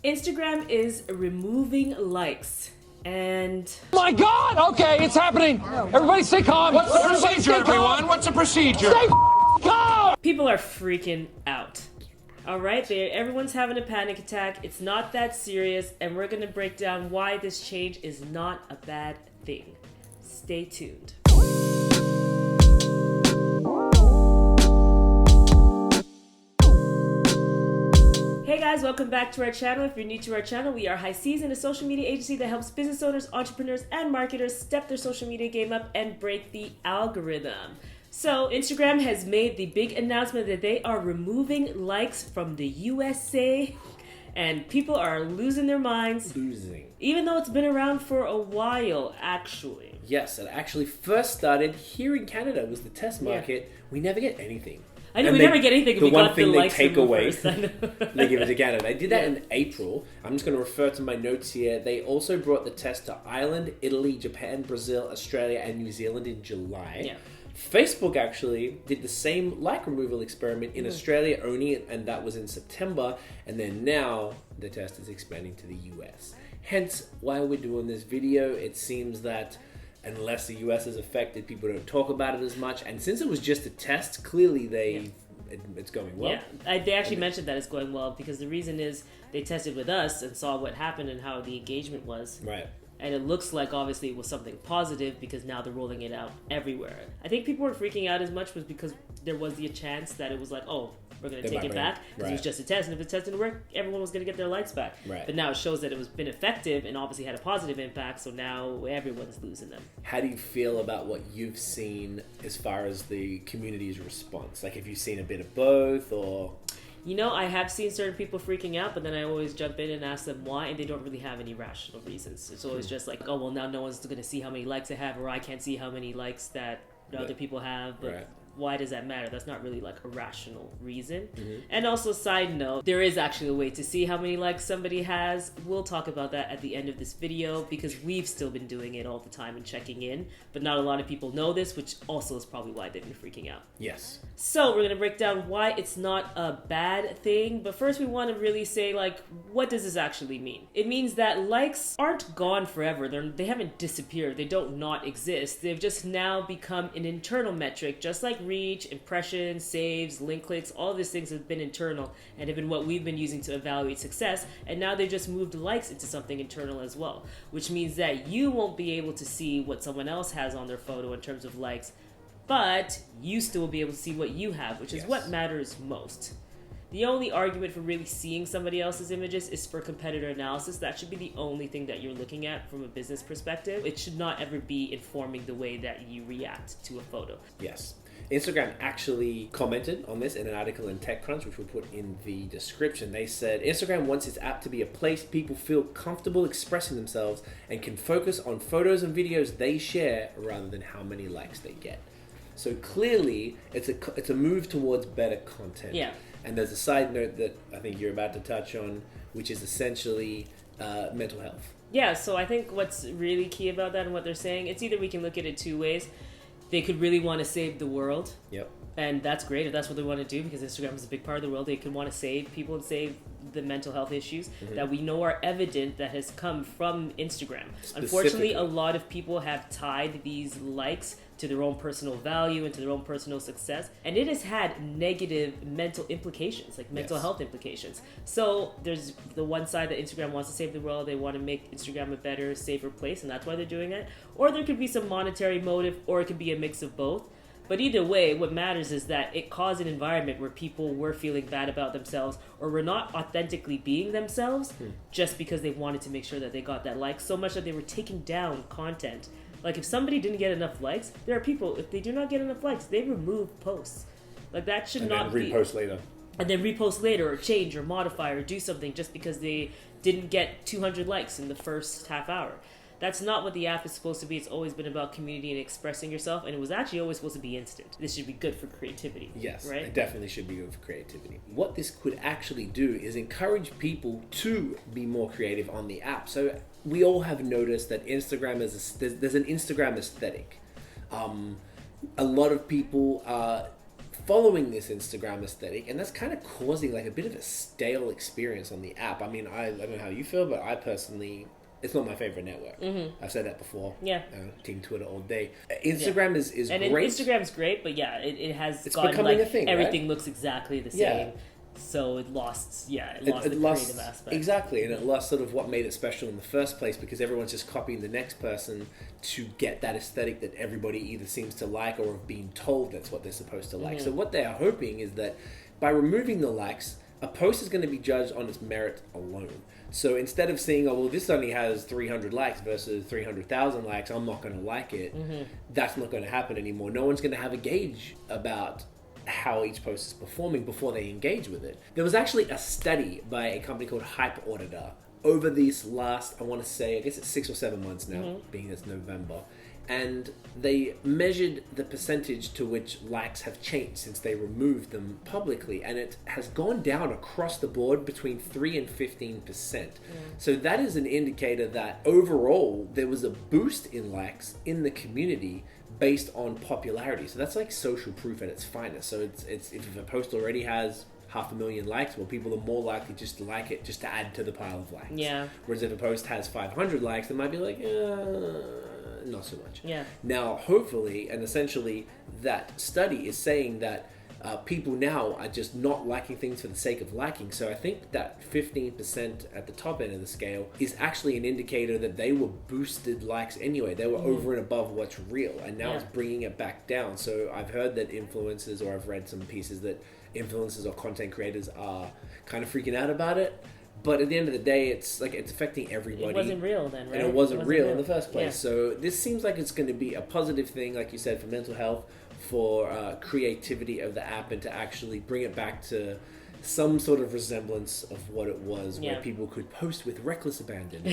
Instagram is removing likes. And my God! Okay, it's happening. Everybody stay calm. What's the procedure, everyone? What's the procedure? Stay calm. People are freaking out. All right, everyone's having a panic attack. It's not that serious, and we're going to break down why this change is not a bad thing. Stay tuned. Hey guys, welcome back to our channel. If you're new to our channel, we are High Season, a social media agency that helps business owners, entrepreneurs, and marketers step their social media game up and break the algorithm. So Instagram has made the big announcement that they are removing likes from the USA, and people are losing their minds. Even though it's been around for a while, actually. Yes, it actually first started here in Canada. It was the test market. Yeah. We never get anything. I know, we never get anything if we got the likes they take away, first. they give it to Canada. They did that in April. I'm just going to refer to my notes here. They also brought the test to Ireland, Italy, Japan, Brazil, Australia, and New Zealand in July. Yeah. Facebook actually did the same like removal experiment in Australia only, and that was in September. And then now the test is expanding to the US. Hence why we're doing this video. It seems that unless the US is affected, people don't talk about it as much. And since it was just a test, clearly it's going well. Yeah, they actually mentioned that it's going well because the reason is they tested with us and saw what happened and how the engagement was. Right. And it looks like obviously it was something positive because now they're rolling it out everywhere. I think people weren't freaking out as much was because there was the chance that it was like, oh, we're going to take it back because it was just a test. And if the test didn't work, everyone was going to get their likes back. Right. But now it shows that it was been effective and obviously had a positive impact. So now everyone's losing them. How do you feel about what you've seen as far as the community's response? Like, have you seen a bit of both or... You know, I have seen certain people freaking out, but then I always jump in and ask them why, and they don't really have any rational reasons. It's always just like, oh, well, now no one's going to see how many likes I have, or I can't see how many likes that other people have, but why does that matter? That's not really like a rational reason. And also, side note, there is actually a way to see how many likes somebody has. We'll talk about that at the end of this video because we've still been doing it all the time and checking in, but not a lot of people know this, which also is probably why they've been freaking out. Yes. So we're going to break down why it's not a bad thing, but first we want to really say, like, what does this actually mean? It means that likes aren't gone forever. They haven't disappeared. They don't not exist. They've just now become an internal metric, just like reach, impressions, saves, link clicks. All of these things have been internal and have been what we've been using to evaluate success, and now they've just moved likes into something internal as well, which means that you won't be able to see what someone else has on their photo in terms of likes, but you still will be able to see what you have, which is what matters most. The only argument for really seeing somebody else's images is for competitor analysis. That should be the only thing that you're looking at from a business perspective. It should not ever be informing the way that you react to a photo. Yes. Instagram actually commented on this in an article in TechCrunch, which we'll put in the description. They said, Instagram wants its app to be a place people feel comfortable expressing themselves and can focus on photos and videos they share rather than how many likes they get. So clearly, it's a move towards better content. Yeah. And there's a side note that I think you're about to touch on, which is essentially mental health. Yeah, so I think what's really key about that and what they're saying, it's either we can look at it two ways. They could really want to save the world. Yep. And that's great if that's what they want to do, because Instagram is a big part of the world. They could want to save people and save the mental health issues that we know are evident that has come from Instagram. Unfortunately, a lot of people have tied these likes to their own personal value and to their own personal success, and it has had negative mental implications, like mental health implications. So there's the one side that Instagram wants to save the world. They want to make Instagram a better, safer place, and that's why they're doing it. Or there could be some monetary motive, or it could be a mix of both. But either way, what matters is that it caused an environment where people were feeling bad about themselves or were not authentically being themselves just because they wanted to make sure that they got that like, so much that they were taking down content. Like, if somebody didn't get enough likes, there are people, if they do not get enough likes, they remove posts. Like, that should not be... And then repost later. And then repost later, or change, or modify, or do something just because they didn't get 200 likes in the first half hour. That's not what the app is supposed to be. It's always been about community and expressing yourself, and it was actually always supposed to be instant. This should be good for creativity. Yes, right? It definitely should be good for creativity. What this could actually do is encourage people to be more creative on the app. So we all have noticed that Instagram there's an Instagram aesthetic. A lot of people following this Instagram aesthetic, and that's kind of causing like a bit of a stale experience on the app. I mean, I don't know how you feel, but I personally, it's not my favorite network. I've said that before. Yeah. Team Twitter all day. Instagram is and great. Instagram's great, but yeah, it has It's gotten becoming like a thing, everything right? looks exactly the Yeah. same. So it lost the It creative aspect. Exactly, and it lost sort of what made it special in the first place, because everyone's just copying the next person to get that aesthetic that everybody either seems to like or have been told that's what they're supposed to like. So what they are hoping is that by removing the likes, a post is going to be judged on its merit alone. So instead of saying, oh, well, this only has 300 likes versus 300,000 likes, I'm not going to like it, that's not going to happen anymore. No one's going to have a gauge about how each post is performing before they engage with it. There was actually a study by a company called Hype Auditor over these last, I want to say, I guess it's 6 or 7 months now, being it's November, and they measured the percentage to which likes have changed since they removed them publicly, and it has gone down across the board between 3 and 15%. So that is an indicator that overall there was a boost in likes in the community based on popularity. So that's like social proof at its finest. So it's if a post already has 500,000 likes, well, people are more likely just to like it just to add to the pile of likes. Yeah. Whereas if a post has 500 likes, they might be like, not so much. Yeah. Now, hopefully, and essentially, that study is saying that people now are just not liking things for the sake of liking. So I think that 15% at the top end of the scale is actually an indicator that they were boosted likes anyway. They were over and above what's real, and now it's bringing it back down. So I've heard that influencers, or I've read some pieces that influencers or content creators are kind of freaking out about it. But at the end of the day, it's affecting everybody. It wasn't real then, right? And it wasn't real in the first place. Yeah. So this seems like it's going to be a positive thing, like you said, for mental health, for creativity of the app, and to actually bring it back to some sort of resemblance of what it was, where people could post with reckless abandon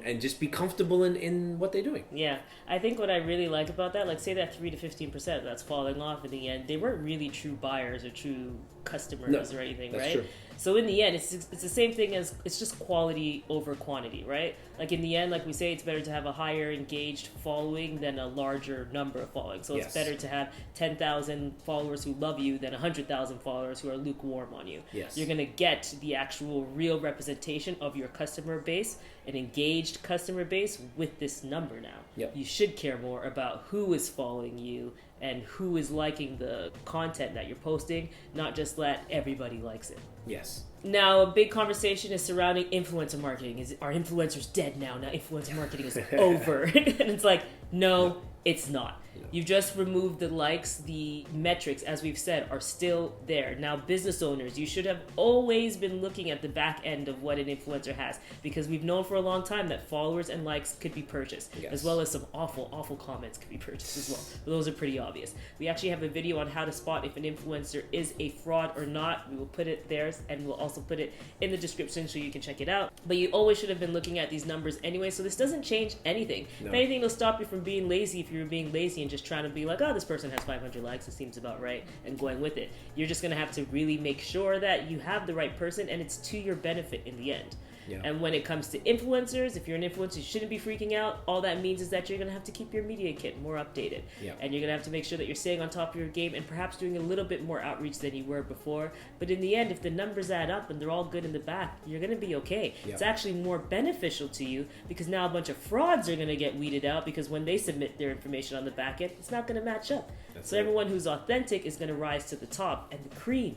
and just be comfortable in what they're doing. Yeah, I think what I really like about that, like say that 3 to 15% that's falling off in the end, they weren't really true buyers or true customers or anything, that's right? true. So in the end, it's the same thing as, it's just quality over quantity, right? Like in the end, like we say, it's better to have a higher engaged following than a larger number of following. So it's better to have 10,000 followers who love you than 100,000 followers who are lukewarm on you. Yes. You're going to get the actual real representation of your customer base, an engaged customer base with this number now. Yep. You should care more about who is following you and who is liking the content that you're posting, not just let everybody likes it. Yes. Now, a big conversation is surrounding influencer marketing. Are influencers dead now? Now influencer marketing is over. And it's like, no, it's not. You've just removed the likes. The metrics, as we've said, are still there. Now, business owners, you should have always been looking at the back end of what an influencer has, because we've known for a long time that followers and likes could be purchased, as well as some awful, awful comments could be purchased as well. But those are pretty obvious. We actually have a video on how to spot if an influencer is a fraud or not. We will put it there, and we'll also put it in the description so you can check it out. But you always should have been looking at these numbers anyway, so this doesn't change anything. No. If anything, it'll stop you from being lazy if you were being lazy and just trying to be like, oh, this person has 500 likes, it seems about right, and going with it. You're just going to have to really make sure that you have the right person, and it's to your benefit in the end. Yeah. And when it comes to influencers, if you're an influencer, you shouldn't be freaking out. All that means is that you're going to have to keep your media kit more updated. Yeah. And you're going to have to make sure that you're staying on top of your game and perhaps doing a little bit more outreach than you were before. But in the end, if the numbers add up and they're all good in the back, you're going to be okay. Yeah. It's actually more beneficial to you, because now a bunch of frauds are going to get weeded out, because when they submit their information on the back end, it's not going to match up. So everyone who's authentic is going to rise to the top, and the cream,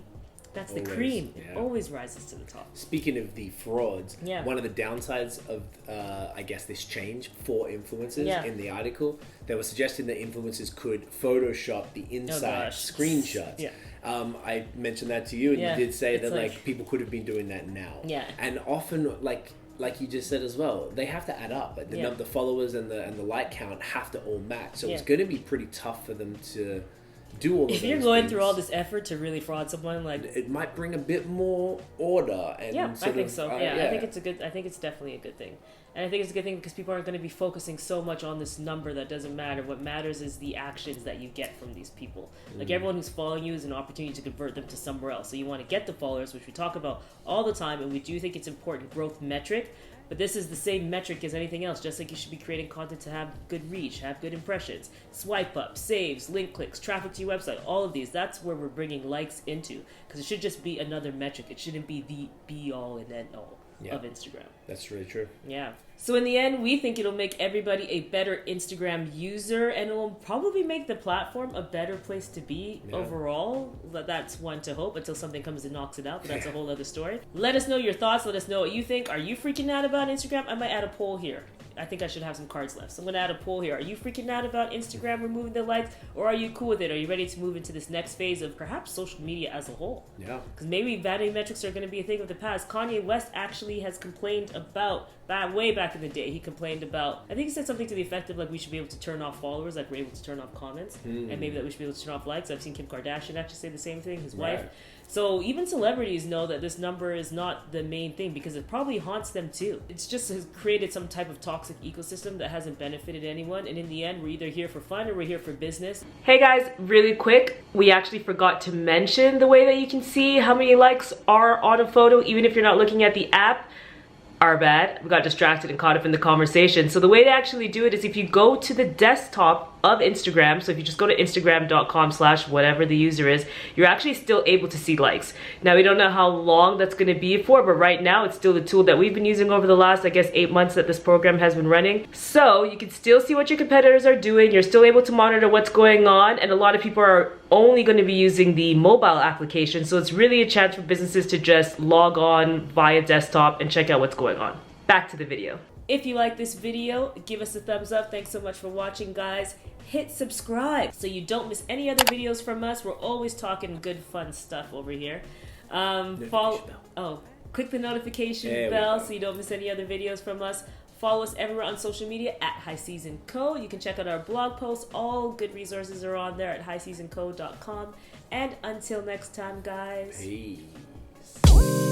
that's the Always, cream. It yeah. always rises to the top. Speaking of the frauds, Yeah. one of the downsides of, I guess, this change for influencers Yeah. in the article, they were suggesting that influencers could Photoshop the inside gosh. screenshots. Yeah. I mentioned that to you, and Yeah, you did say it's that like- people could have been doing that now. Yeah. And often, like you just said as well, they have to add up. Like the followers and the like count have to all match. So it's Yeah. going to be pretty tough for them to do all of If you're those going things. through all this effort to really fraud someone, like, It might bring a bit more order. And yeah, I sort think of, so. I think it's a good. I think it's definitely a good thing, and I think it's a good thing because people aren't going to be focusing so much on this number that doesn't matter. What matters is the actions that you get from these people. Like everyone who's following you is an opportunity to convert them to somewhere else. So you want to get the followers, which we talk about all the time, and we do think it's an important growth metric. But this is the same metric as anything else, just like you should be creating content to have good reach, have good impressions, swipe up, saves, link clicks, traffic to your website, all of these. That's where we're bringing likes into, because it should just be another metric. It shouldn't be the be-all and end-all of Instagram. That's really true. Yeah. So in the end, we think it'll make everybody a better Instagram user, and it'll probably make the platform a better place to be overall. That's one to hope, until something comes and knocks it out, but that's a whole other story. Let us know your thoughts. Let us know what you think. Are you freaking out about Instagram? I might add a poll here. I think I should have some cards left. So I'm going to add a poll here. Are you freaking out about Instagram removing the likes, or are you cool with it? Are you ready to move into this next phase of perhaps social media as a whole? Yeah. Because maybe vanity metrics are going to be a thing of the past. Kanye West actually has complained about that way back in the day. He complained about, I think he said something to the effect of like we should be able to turn off followers, like we're able to turn off comments, and maybe that we should be able to turn off likes. I've seen Kim Kardashian actually say the same thing, his wife. So even celebrities know that this number is not the main thing, because it probably haunts them too. It's just has created some type of toxic ecosystem that hasn't benefited anyone, and in the end, we're either here for fun or we're here for business. Hey guys, really quick, we actually forgot to mention the way that you can see how many likes are on a photo, even if you're not looking at the app. Our bad. We got distracted and caught up in the conversation. So the way to actually do it is if you go to the desktop of Instagram, so if you just go to instagram.com/whatever the user is, you're actually still able to see likes. Now we don't know how long that's going to be for, but right now it's still the tool that we've been using over the last, I guess, 8 months that this program has been running. So you can still see what your competitors are doing, you're still able to monitor what's going on, and a lot of people are only going to be using the mobile application, so it's really a chance for businesses to just log on via desktop and check out what's going on. Back to the video. If you like this video, give us a thumbs up. Thanks so much for watching, guys. Hit subscribe so you don't miss any other videos from us. We're always talking good, fun stuff over here. Click the notification bell so you don't miss any other videos from us. Follow us everywhere on social media at High Season Co. You can check out our blog posts. All good resources are on there at highseasonco.com. And until next time, guys. Peace.